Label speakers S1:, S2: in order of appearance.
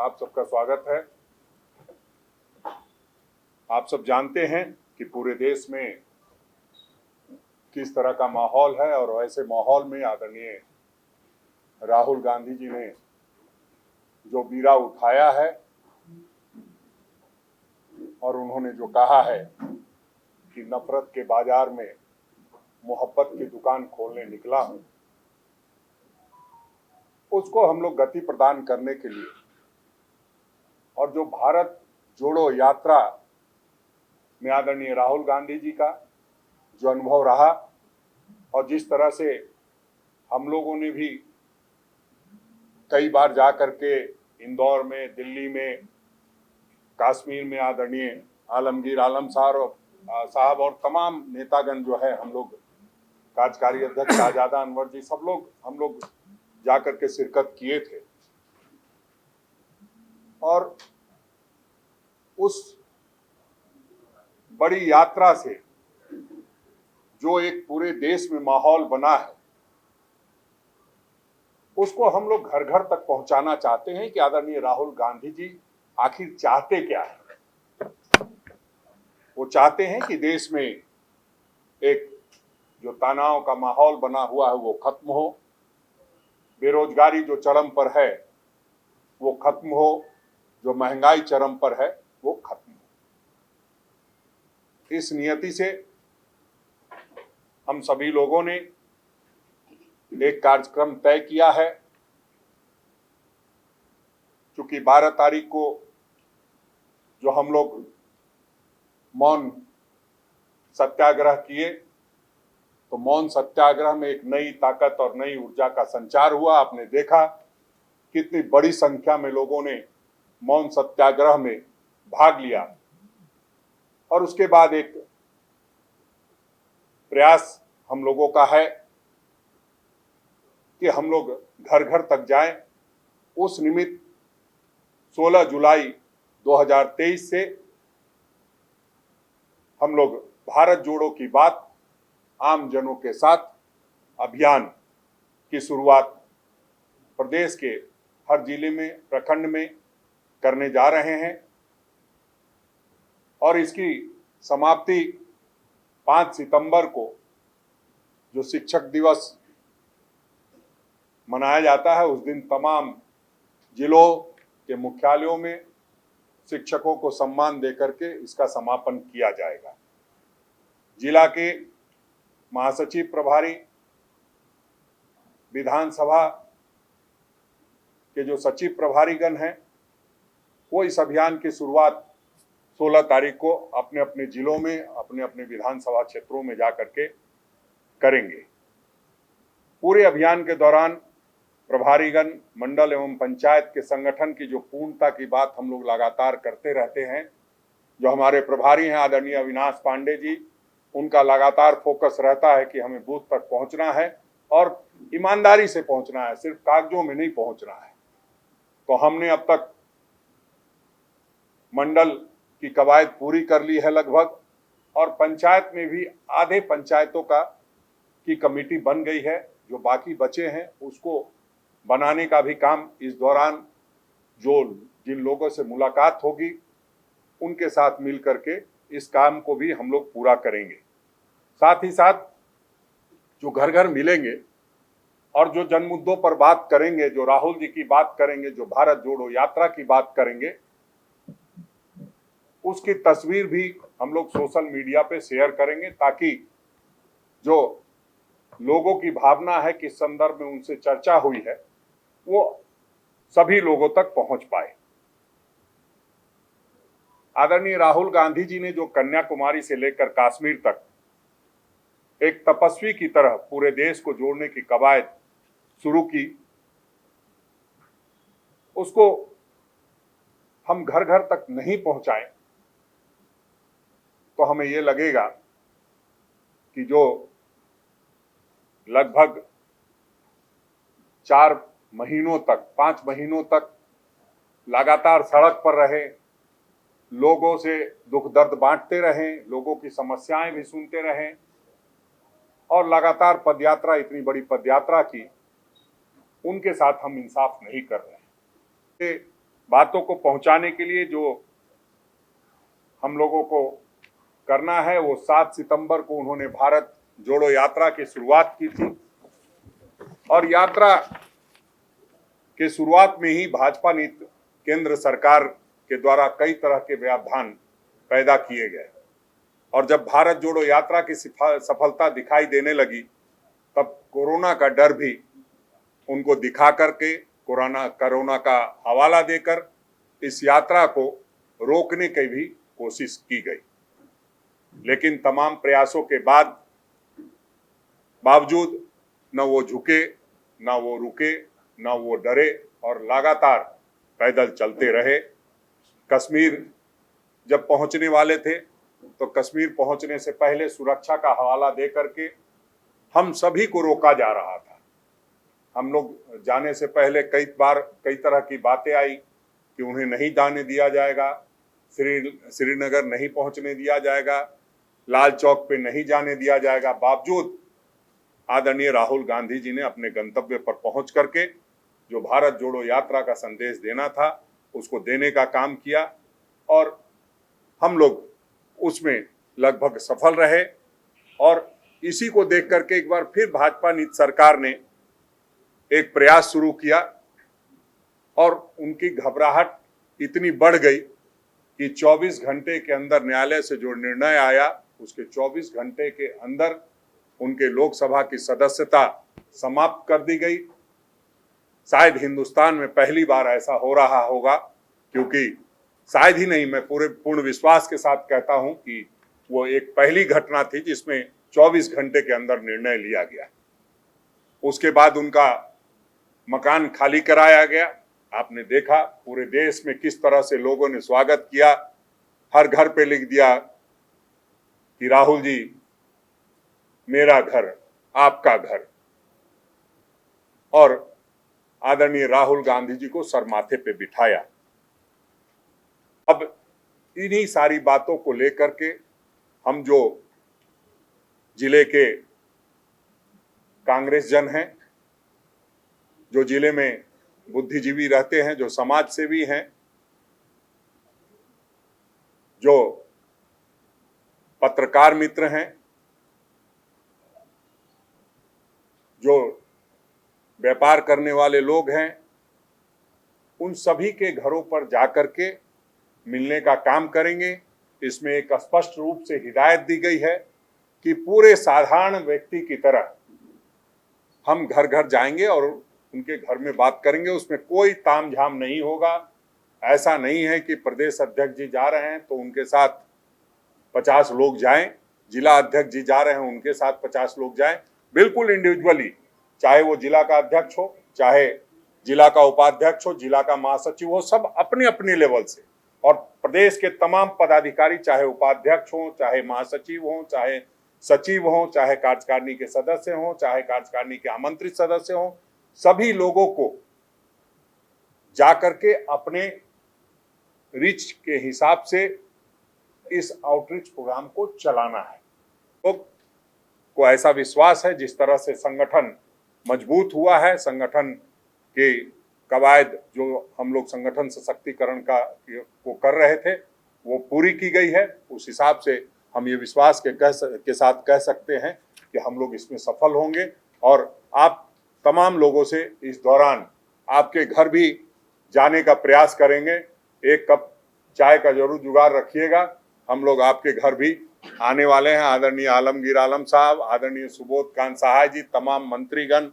S1: आप सबका स्वागत है। आप सब जानते हैं कि पूरे देश में किस तरह का माहौल है और ऐसे माहौल में आदरणीय राहुल गांधी जी ने जो बीड़ा उठाया है और उन्होंने जो कहा है कि नफरत के बाजार में मोहब्बत की दुकान खोलने निकला हूं, उसको हम लोग गति प्रदान करने के लिए और जो भारत जोड़ो यात्रा में आदरणीय राहुल गांधी जी का जो अनुभव रहा और जिस तरह से हम लोगों ने भी कई बार जा करके इंदौर में, दिल्ली में, कश्मीर में आदरणीय आलमगीर आलम साहब और तमाम नेतागण जो है, हम लोग कार्यकारी अध्यक्ष शाहजादा अनवर जी, सब लोग हम लोग जाकर के शिरकत किए थे। और उस बड़ी यात्रा से जो एक पूरे देश में माहौल बना है, उसको हम लोग घर घर तक पहुंचाना चाहते हैं कि आदरणीय राहुल गांधी जी आखिर चाहते क्या है। वो चाहते हैं कि देश में एक जो तनाव का माहौल बना हुआ है वो खत्म हो, बेरोजगारी जो चरम पर है वो खत्म हो, जो महंगाई चरम पर है वो खत्म हो। इस नियति से हम सभी लोगों ने एक कार्यक्रम तय किया है। क्योंकि 12 तारीख को जो हम लोग मौन सत्याग्रह किए, तो मौन सत्याग्रह में एक नई ताकत और नई ऊर्जा का संचार हुआ। आपने देखा कितनी बड़ी संख्या में लोगों ने मौन सत्याग्रह में भाग लिया और उसके बाद एक प्रयास हम लोगों का है कि हम लोग घर घर तक जाएं। उस निमित्त 16 जुलाई 2023 से हम लोग भारत जोड़ो की बात आम जनों के साथ अभियान की शुरुआत प्रदेश के हर जिले में, प्रखंड में करने जा रहे हैं और इसकी समाप्ति 5 सितंबर को जो शिक्षक दिवस मनाया जाता है, उस दिन तमाम जिलों के मुख्यालयों में शिक्षकों को सम्मान देकर के इसका समापन किया जाएगा। जिला के महासचिव प्रभारी, विधानसभा के जो सचिव प्रभारीगण हैं, वो इस अभियान की शुरुआत 16 तारीख को अपने अपने जिलों में, अपने अपने विधानसभा क्षेत्रों में जाकर के करेंगे। पूरे अभियान के दौरान प्रभारीगण, मंडल एवं पंचायत के संगठन की जो पूर्णता की बात हम लोग लगातार करते रहते हैं, जो हमारे प्रभारी हैं आदरणीय अविनाश पांडे जी, उनका लगातार फोकस रहता है कि हमें बूथ तक पहुंचना है और ईमानदारी से पहुंचना है, सिर्फ कागजों में नहीं पहुंचना है। तो हमने अब तक मंडल की कवायद पूरी कर ली है लगभग, और पंचायत में भी आधे पंचायतों की कमेटी बन गई है। जो बाकी बचे हैं उसको बनाने का भी काम इस दौरान जिन लोगों से मुलाकात होगी उनके साथ मिल करके इस काम को भी हम लोग पूरा करेंगे। साथ ही साथ जो घर घर मिलेंगे और जो जन मुद्दों पर बात करेंगे, जो राहुल जी की बात करेंगे, जो भारत जोड़ो यात्रा की बात करेंगे, उसकी तस्वीर भी हम लोग सोशल मीडिया पे शेयर करेंगे ताकि जो लोगों की भावना है किस संदर्भ में उनसे चर्चा हुई है वो सभी लोगों तक पहुंच पाए। आदरणीय राहुल गांधी जी ने जो कन्याकुमारी से लेकर कश्मीर तक एक तपस्वी की तरह पूरे देश को जोड़ने की कवायद शुरू की, उसको हम घर घर तक नहीं पहुंचाएं तो हमें ये लगेगा कि जो लगभग 4 महीनों तक, 5 महीनों तक लगातार सड़क पर रहे, लोगों से दुख दर्द बांटते रहें, लोगों की समस्याएं भी सुनते रहें और लगातार पदयात्रा, इतनी बड़ी पदयात्रा की, उनके साथ हम इंसाफ नहीं कर रहे हैं। बातों को पहुंचाने के लिए जो हम लोगों को करना है, वो 7 सितंबर को उन्होंने भारत जोड़ो यात्रा की शुरुआत की थी। और यात्रा के शुरुआत में ही भाजपा नीति केंद्र सरकार के द्वारा कई तरह के व्यवधान पैदा किए गए, और जब भारत जोड़ो यात्रा की सफलता दिखाई देने लगी, तब कोरोना का डर भी उनको दिखा करके कोरोना का हवाला देकर इस यात्रा को रोकने की भी कोशिश की गई। लेकिन तमाम प्रयासों के बावजूद न वो झुके, न वो रुके, न वो डरे और लगातार पैदल चलते रहे। कश्मीर जब पहुंचने वाले थे तो कश्मीर पहुंचने से पहले सुरक्षा का हवाला दे करके हम सभी को रोका जा रहा था। हम लोग जाने से पहले कई तरह की बातें आई कि उन्हें नहीं जाने दिया जाएगा, श्रीनगर नहीं पहुंचने दिया जाएगा, लाल चौक पे नहीं जाने दिया जाएगा। बावजूद आदरणीय राहुल गांधी जी ने अपने गंतव्य पर पहुंच करके जो भारत जोड़ो यात्रा का संदेश देना था उसको देने का काम किया, और हम लोग उसमें लगभग सफल रहे। और इसी को देख करके एक बार फिर भाजपा नीति सरकार ने एक प्रयास शुरू किया, और उनकी घबराहट इतनी बढ़ गई कि 24 घंटे के अंदर न्यायालय से जो निर्णय आया, उसके 24 घंटे के अंदर उनके लोकसभा की सदस्यता समाप्त कर दी गई। शायद हिंदुस्तान में पहली बार ऐसा हो रहा होगा, क्योंकि शायद ही नहीं, मैं पूर्ण विश्वास के साथ कहता हूं कि वो एक पहली घटना थी जिसमें 24 घंटे के अंदर निर्णय लिया गया। उसके बाद उनका मकान खाली कराया गया। आपने देखा पूरे देश में किस तरह से लोगों ने स्वागत किया। हर घर पे लिख दिया कि राहुल जी, मेरा घर आपका घर, और आदरणीय राहुल गांधी जी को सर माथे पे बिठाया। अब इन्हीं सारी बातों को लेकर के हम जो जिले के कांग्रेस जन हैं, जो जिले में बुद्धिजीवी रहते हैं, जो समाज सेवी हैं, जो पत्रकार मित्र हैं, जो व्यापार करने वाले लोग हैं, उन सभी के घरों पर जाकर के मिलने का काम करेंगे। इसमें एक स्पष्ट रूप से हिदायत दी गई है कि पूरे साधारण व्यक्ति की तरह हम घर घर जाएंगे और उनके घर में बात करेंगे। उसमें कोई तामझाम नहीं होगा। ऐसा नहीं है कि प्रदेश अध्यक्ष जी जा रहे हैं तो उनके साथ 50 लोग जाएं, जिला अध्यक्ष जी जा रहे हैं उनके साथ 50 लोग जाएं। बिल्कुल इंडिविजुअली, चाहे वो जिला का अध्यक्ष हो, चाहे जिला का उपाध्यक्ष हो, जिला का महासचिव हो, सब अपने अपने लेवल से, और प्रदेश के तमाम पदाधिकारी, चाहे उपाध्यक्ष हो, चाहे महासचिव हो, चाहे सचिव हो, चाहे कार्यकारिणी के सदस्य हो, चाहे कार्यकारिणी के आमंत्रित सदस्य हो, सभी लोगों को जाकर के अपने रिच के हिसाब से इस आउटरीच प्रोग्राम को चलाना है। लोग को ऐसा विश्वास है, जिस तरह से संगठन मजबूत हुआ है, संगठन के कवायद जो हम लोग संगठन सशक्तिकरण को कर रहे थे वो पूरी की गई है। उस हिसाब से हम ये विश्वास के साथ कह सकते हैं कि हम लोग इसमें सफल होंगे, और आप तमाम लोगों से इस दौरान आपके घर भी जाने का प्रयास करेंगे। एक कप चाय का जरूर जुगाड़ रखिएगा। हम लोग आपके घर भी आने वाले हैं। आदरणीय आलमगीर आलम साहब, आदरणीय सुबोध कांत सहाय जी, तमाम मंत्रीगण,